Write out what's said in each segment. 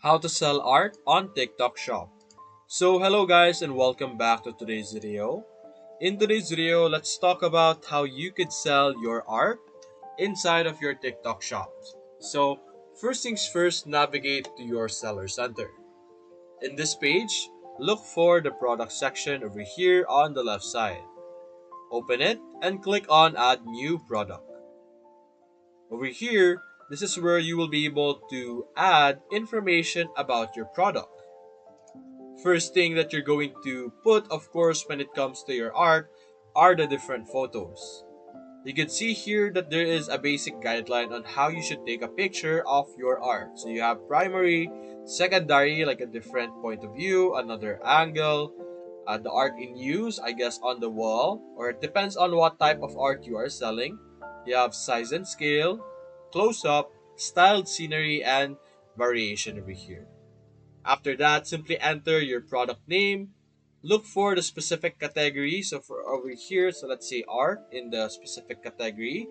How to sell art on TikTok Shop. So hello guys and welcome back to today's video. In today's video, let's talk about how you could sell your art inside of your TikTok Shop. So first things first, navigate to your seller center. In this page, look for the product section over here on the left side. Open it and click on add new product. Over here, this is where you will be able to add information about your product. First thing that you're going to put, of course, when it comes to your art, are the different photos. You can see here that there is a basic guideline on how you should take a picture of your art. So you have primary, secondary, like a different point of view, another angle, the art in use, I guess, on the wall, or it depends on what type of art you are selling. You have size and scale, close up, styled scenery, and variation over here. After that, simply enter your product name. Look for the specific category. So for over here, so let's say art in the specific category.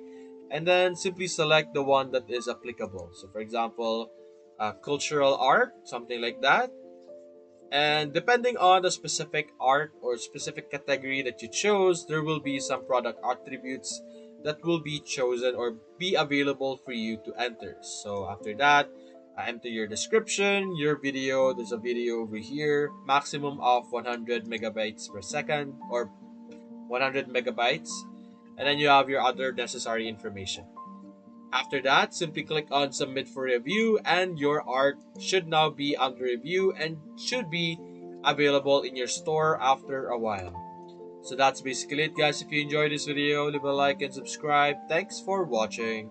And then simply select the one that is applicable. So for example, cultural art, something like that. And depending on the specific art or specific category that you chose, there will be some product attributes that will be chosen or be available for you to enter. So after that, enter your description, your video. There's a video over here, maximum of 100 megabytes per second or 100 megabytes. And then you have your other necessary information. After that, simply click on submit for review and your art should now be under review and should be available in your store after a while. So that's basically it guys. If you enjoyed this video, leave a like and subscribe. Thanks for watching.